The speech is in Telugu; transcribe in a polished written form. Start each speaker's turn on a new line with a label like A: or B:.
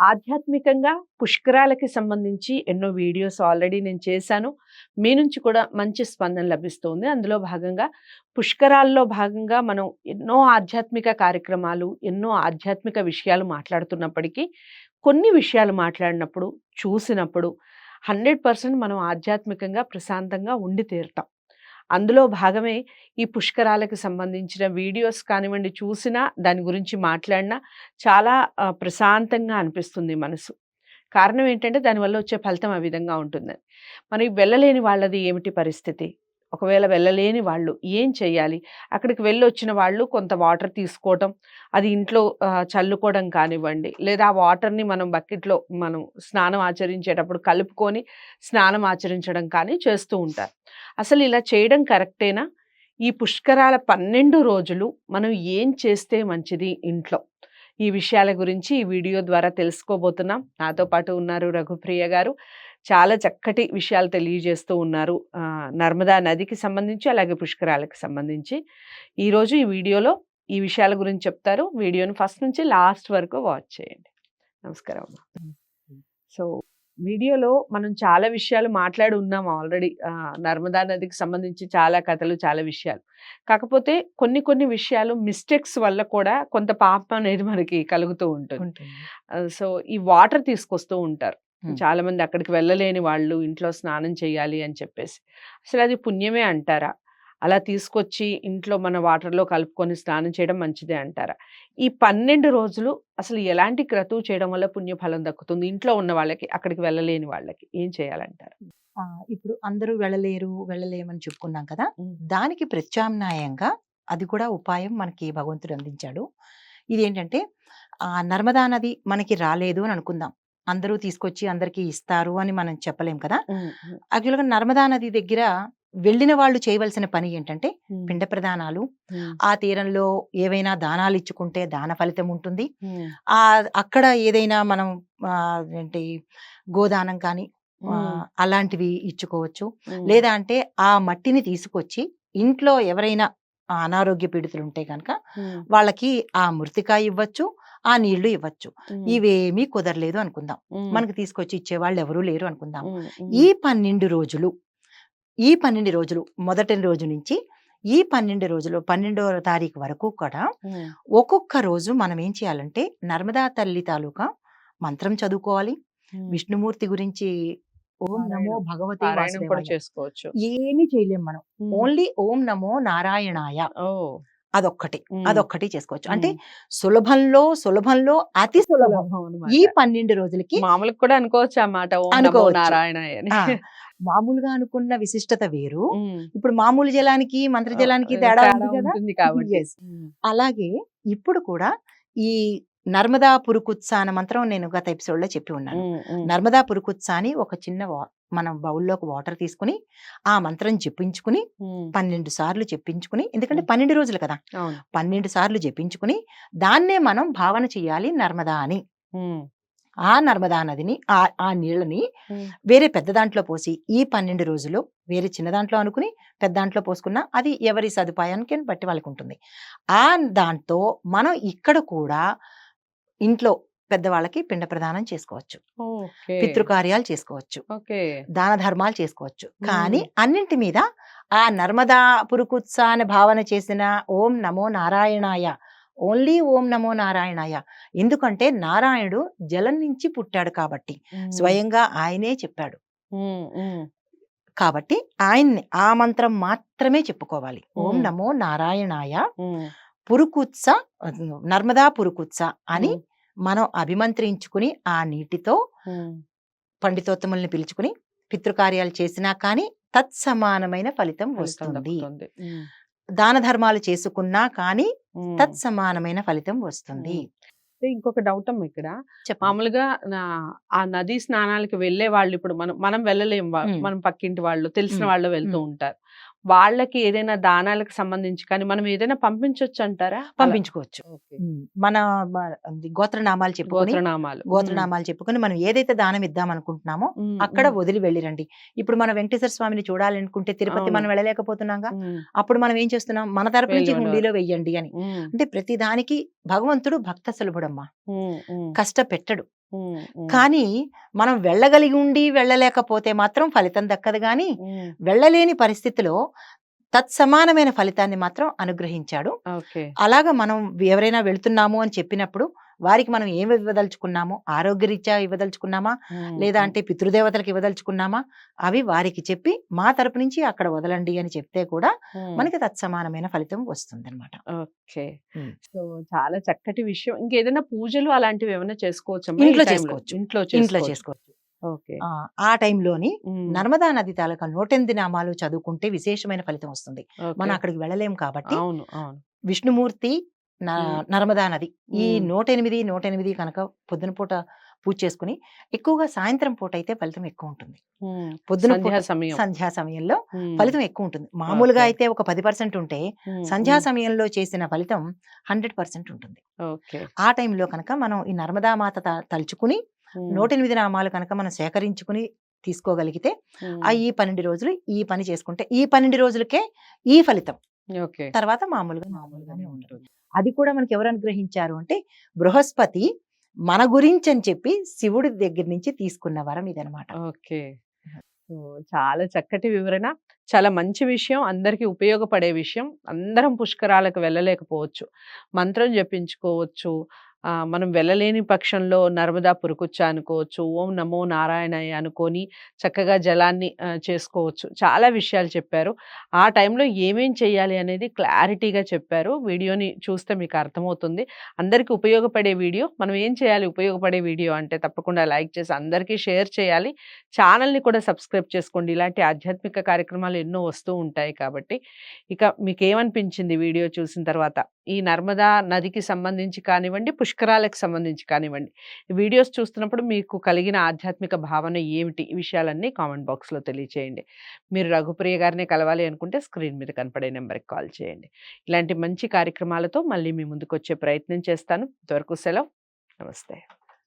A: ఆధ్యాత్మికంగా పుష్కరాలకి సంబంధించి ఎన్నో వీడియోస్ ఆల్రెడీ నేను చేశాను. మీ నుంచి కూడా మంచి స్పందన లభిస్తుంది. అందులో భాగంగా పుష్కరాల్లో భాగంగా మనం ఎన్నో ఆధ్యాత్మిక కార్యక్రమాలు, ఎన్నో ఆధ్యాత్మిక విషయాలు మాట్లాడుతున్నప్పటికీ, కొన్ని విషయాలు మాట్లాడినప్పుడు, చూసినప్పుడు 100% మనం ఆధ్యాత్మికంగా ప్రశాంతంగా ఉండి తీరుతాం. అందులో భాగమే ఈ పుష్కరాలకు సంబంధించిన వీడియోస్ కానివ్వండి, చూసినా దాని గురించి మాట్లాడినా చాలా ప్రశాంతంగా అనిపిస్తుంది మనసు. కారణం ఏంటంటే దానివల్ల వచ్చే ఫలితం ఆ విధంగా ఉంటుందని. మరి వెళ్ళలేని వాళ్ళది ఏమిటి పరిస్థితి? ఒకవేళ వెళ్ళలేని వాళ్ళు ఏం చేయాలి? అక్కడికి వెళ్ళొచ్చిన వాళ్ళు కొంత వాటర్ తీసుకోవటం, అది ఇంట్లో చల్లుకోవడం కానివ్వండి, లేదా ఆ వాటర్‌ని మనం బకెట్‌లో మనం స్నానం ఆచరించేటప్పుడు కలుపుకొని స్నానం ఆచరించడం కానీ చేస్తూ ఉంటారు. అసలు ఇలా చేయడం కరెక్టేనా? ఈ పుష్కరాల 12 రోజులు మనం ఏం చేస్తే మంచిది ఇంట్లో? ఈ విషయాల గురించి ఈ వీడియో ద్వారా తెలుసుకోబోతున్నాం. నాతో పాటు ఉన్నారు రఘుప్రియ గారు. చాలా చక్కటి విషయాలు తెలియజేస్తూ ఉన్నారు. నర్మదా నదికి సంబంధించి, అలాగే పుష్కరాలకు సంబంధించి. ఈరోజు ఈ వీడియోలో ఈ విషయాల గురించి చెప్తారు. వీడియోని ఫస్ట్ నుంచి లాస్ట్ వరకు వాచ్ చేయండి. నమస్కారం అమ్మ. సో, వీడియోలో మనం చాలా విషయాలు మాట్లాడి ఉన్నాం ఆల్రెడీ. నర్మదా నదికి సంబంధించి చాలా కథలు, చాలా విషయాలు. కాకపోతే కొన్ని విషయాలు మిస్టేక్స్ వల్ల కూడా కొంత పాపం అనేది మనకి కలుగుతూ ఉంటుంది. సో, ఈ వాటర్ తీసుకొస్తూ ఉంటారు. చాలా మంది అక్కడికి వెళ్ళలేని వాళ్ళు ఇంట్లో స్నానం చేయాలి అని చెప్పేసి. అసలు అది పుణ్యమే అంటారా? అలా తీసుకొచ్చి ఇంట్లో మన వాటర్‌లో కలుపుకొని స్నానం చేయడం మంచిదే అంటారా? ఈ 12 రోజులు అసలు ఎలాంటి క్రతువు చేయడం వల్ల పుణ్యఫలం దక్కుతుంది? ఇంట్లో ఉన్న వాళ్ళకి, అక్కడికి వెళ్ళలేని వాళ్ళకి ఏం చేయాలంటారు?
B: ఇప్పుడు అందరూ వెళ్ళలేమని చెప్పుకున్నాం కదా! దానికి ప్రత్యామ్నాయంగా అది కూడా ఉపాయం మనకి భగవంతుడు అందించాడు. ఇదేంటంటే నర్మదా నది మనకి రాలేదు అని అనుకుందాం. అందరూ తీసుకొచ్చి అందరికీ ఇస్తారు అని మనం చెప్పలేం కదా! యాక్చువల్‌గా నర్మదా నది దగ్గర వెళ్ళిన వాళ్ళు చేయవలసిన పని ఏంటంటే పిండ ప్రదానాలు, ఆ తీరంలో ఏవైనా దానాలు ఇచ్చుకుంటే దాన ఫలితం ఉంటుంది. అక్కడ ఏదైనా మనం ఏంటి గోదానం కానీ అలాంటివి ఇచ్చుకోవచ్చు. లేదా అంటే ఆ మట్టిని తీసుకొచ్చి ఇంట్లో ఎవరైనా అనారోగ్య పీడితులు ఉంటే కనుక వాళ్ళకి ఆ మృతికాయ ఇవ్వచ్చు, ఆ నీళ్లు ఇవ్వచ్చు. ఇవేమీ కుదరలేదు అనుకుందాం. మనకు తీసుకొచ్చి ఇచ్చేవాళ్ళు ఎవరూ లేరు అనుకుందాం. ఈ 12 రోజులు మొదటి రోజు నుంచి ఈ 12 రోజులు 12వ తారీఖు వరకు కూడా ఒక్కొక్క రోజు మనం ఏం చేయాలంటే నర్మదా తల్లి తాలూకా మంత్రం చదువుకోవాలి. విష్ణుమూర్తి గురించి ఓం నమో భగవతే వాసుదేవాయ
A: చేసుకోవచ్చు.
B: ఏమీ చేయలేం మనం. ఓన్లీ ఓం నమో నారాయణాయ అదొక్కటి చేసుకోవచ్చు. అంటే సులభంలో అతి సులభం. ఈ 12 రోజులకి
A: మామూలుగా కూడా అనుకోవచ్చు అన్నమాట. ఓం నమో నారాయణాయ అని.
B: మామూలుగా అనుకున్న విశిష్టత వేరు. ఇప్పుడు మామూలు జలానికి మంత్ర జలానికి తేడా ఉంది కదా! అలాగే ఇప్పుడు కూడా ఈ నర్మదా పురుకుత్స అనే మంత్రం నేను గత ఎపిసోడ్ లో చెప్పి ఉన్నాను. నర్మదా పురుకుత్స అని ఒక చిన్న మనం బౌల్లోకి వాటర్ తీసుకుని ఆ మంత్రం జపించుకుని 12 సార్లు చెప్పించుకుని, ఎందుకంటే 12 రోజులు కదా, 12 సార్లు జపించుకుని దాన్నే మనం భావన చెయ్యాలి నర్మదా అని. ఆ నర్మదా నదిని ఆ నీళ్ళని వేరే పెద్ద దాంట్లో పోసి ఈ 12 రోజులు వేరే చిన్న దాంట్లో అనుకుని పెద్ద దాంట్లో పోసుకున్నా అది ఎవరి సదుపాయానికి బట్టి వాళ్ళకి ఉంటుంది. ఆ దాంతో మనం ఇక్కడ కూడా ఇంట్లో పెద్దవాళ్ళకి పిండ ప్రదానం చేసుకోవచ్చు, పితృకార్యాలు చేసుకోవచ్చు, దాన ధర్మాలు చేసుకోవచ్చు. కానీ అన్నింటి మీద ఆ నర్మదా పురుకుత్స అనే భావన చేసిన ఓం నమో నారాయణాయ, ఓన్లీ ఓం నమో నారాయణాయ. ఎందుకంటే నారాయణుడు జలం నుంచి పుట్టాడు కాబట్టి స్వయంగా ఆయనే చెప్పాడు కాబట్టి ఆయన్ని ఆ మంత్రం మాత్రమే చెప్పుకోవాలి. ఓం నమో నారాయణాయ పురుకుత్స, నర్మదా పురుకుత్స అని మనం అభిమంత్రించుకుని ఆ నీటితో పండితోత్తముల్ని పిలుచుకుని పితృకార్యాలు చేసినా కానీ తత్సమానమైన ఫలితం వస్తుంది. దాన ధర్మాలు చేసుకున్నా కానీ తత్సమానమైన ఫలితం వస్తుంది.
A: ఇంకొక డౌట్ అమ్మ ఇక్కడ. మామూలుగా ఆ నదీ స్నానాలకు వెళ్లే వాళ్ళు ఇప్పుడు మనం వెళ్ళలేం, మనం పక్కింటి వాళ్ళు తెలిసిన వాళ్ళు వెళ్తూ ఉంటారు. వాళ్ళకి ఏదైనా దానాలకు సంబంధించి కానీ మనం ఏదైనా పంపించవచ్చు అంటారా?
B: పంపించుకోవచ్చు. మన గోత్రనామాలు చెప్పుకొని మనం ఏదైతే దానం ఇద్దాం అనుకుంటున్నామో అక్కడ వదిలి వెళ్ళిరండి. ఇప్పుడు మన వెంకటేశ్వర స్వామిని చూడాలనుకుంటే తిరుపతి మనం వెళ్ళలేకపోతున్నాగా, అప్పుడు మనం ఏం చేస్తున్నాం, మన తరపు నుంచి హుండీలో వెయ్యండి అని. అంటే ప్రతి దానికి భగవంతుడు భక్త సులభుడమ్మా, కష్టపెట్టడు.
A: ఉమ్, ఉమ్,
B: కానీ మనం వెళ్ళగలిగి ఉండి వెళ్ళలేకపోతే మాత్రం ఫలితం దక్కదు గాని
A: ఉమ్,
B: వెళ్ళలేని పరిస్థితిలో తత్సమానమైన ఫలితాన్ని మాత్రం అనుగ్రహించాడు.
A: ఓకే.
B: అలాగా మనం ఎవరైనా వెళ్తున్నాము అని చెప్పినప్పుడు వారికి మనం ఏమి ఇవ్వదలుచుకున్నామో, ఆరోగ్యరీత్యా ఇవ్వదలుచుకున్నామా,
A: ఉమ్,
B: లేదా
A: ఉమ్,
B: అంటే పితృదేవతలకు ఇవ్వదలుచుకున్నామా, అవి వారికి చెప్పి మా తరపు నుంచి అక్కడ వదలండి అని చెప్తే కూడా
A: ఉమ్.
B: మనకి తత్సమానమైన ఫలితం వస్తుందన్నమాట.
A: ఓకే.
B: ఉమ్.
A: సో, చాలా చక్కటి విషయం. ఇంకేదైనా పూజలు అలాంటివి ఏమైనా చేసుకోవచ్చమ్మా ఈ
B: ఇంట్లో
A: టైంలో?
B: చేసుకోవచ్చు.
A: ఇంట్లో
B: ఇంట్లో
A: చేసుకోవచ్చు.
B: చేసుకోవచ్చు.
A: ఓకే.
B: ఆ టైంలోని
A: ఉమ్,
B: నర్మదా నది తాలూకా 108 నామాలు చదువుకుంటే విశేషమైన ఫలితం వస్తుంది. మనం
A: ఓకే.
B: అక్కడికి వెళ్ళలేం కాబట్టి
A: అవును, అవును.
B: విష్ణుమూర్తి,
A: ఉమ్,
B: నర్మదా నది ఈ
A: ఉమ్,
B: 108 కనుక పొద్దున పూట పూజ చేసుకుని, ఎక్కువగా సాయంత్రం పూట అయితే ఫలితం ఎక్కువ ఉంటుంది.
A: ఉమ్.
B: పొద్దున పూట
A: సంధ్యా సమయం.
B: సంధ్యా సమయంలో
A: ఉమ్,
B: ఫలితం ఎక్కువ ఉంటుంది. మామూలుగా
A: ఓకే.
B: అయితే ఒక 10% ఉంటే
A: ఉమ్,
B: సంధ్యా
A: ఉమ్,
B: సమయంలో చేసిన ఫలితం 100% ఉంటుంది.
A: ఓకే.
B: ఆ టైంలో కనుక మనం ఈ నర్మదా మాత తలుచుకుని
A: ఉమ్,
B: 108 నామాలు కనుక మనం సేకరించుకుని తీసుకోగలిగితే
A: ఉమ్,
B: ఈ 12 రోజులు ఈ పని చేసుకుంటే ఈ 12 రోజులకే ఈ ఫలితం.
A: ఓకే.
B: తర్వాత మామూలుగానే
A: మామూలుగానే
B: ఉంటుంది.
A: ఉంటుంది.
B: అది కూడా మనకి ఎవరు అనుగ్రహించారు అంటే బృహస్పతి మన గురించి అని చెప్పి శివుడి దగ్గర నుంచి తీసుకున్న వరం ఇదనమాట.
A: ఓకే. సో, చాలా చక్కటి వివరణ. చాలా మంచి విషయం. అందరికీ ఉపయోగపడే విషయం. అందరం పుష్కరాలకు వెళ్ళలేకపోవచ్చు. మంత్రం జపించుకోవచ్చు. మనం వెళ్ళలేని పక్షంలో నర్మదా పురుకుచ్చ అనుకోవచ్చు. ఓం నమో నారాయణాయ అనుకోని చక్కగా జలాన్ని చేసుకోవచ్చు. చాలా విషయాలు చెప్పారు. ఆ టైంలో ఏమేం చేయాలి అనేది క్లారిటీగా చెప్పారు. వీడియోని చూస్తే మీకు అర్థమవుతుంది. అందరికీ ఉపయోగపడే వీడియో. మనం ఏం చేయాలి ఉపయోగపడే వీడియో అంటే తప్పకుండా లైక్ చేసి అందరికీ షేర్ చేయాలి. ఛానల్‌ని కూడా సబ్స్క్రైబ్ చేసుకోండి. ఇలాంటి ఆధ్యాత్మిక కార్యక్రమాలు ఎన్నో వస్తూ ఉంటాయి కాబట్టి. ఇక మీకేమనిపించింది వీడియో చూసిన తర్వాత? ఈ నర్మదా నదికి సంబంధించి కానివ్వండి, పుష్కరాలకు సంబంధించి కానివ్వండి. ఈ వీడియోస్ చూస్తున్నప్పుడు మీకు కలిగిన ఆధ్యాత్మిక భావన ఏమిటి? ఈ విషయాలన్నీ కామెంట్ బాక్స్‌లో తెలియచేయండి. మీరు రఘుప్రియ గారినే కలవాలి అనుకుంటే స్క్రీన్ మీద కనపడే నంబర్‌కి కాల్ చేయండి. ఇలాంటి మంచి కార్యక్రమాలతో మళ్ళీ మీ ముందుకొచ్చే ప్రయత్నం చేస్తాను. ఇంతవరకు సెలవు. నమస్తే.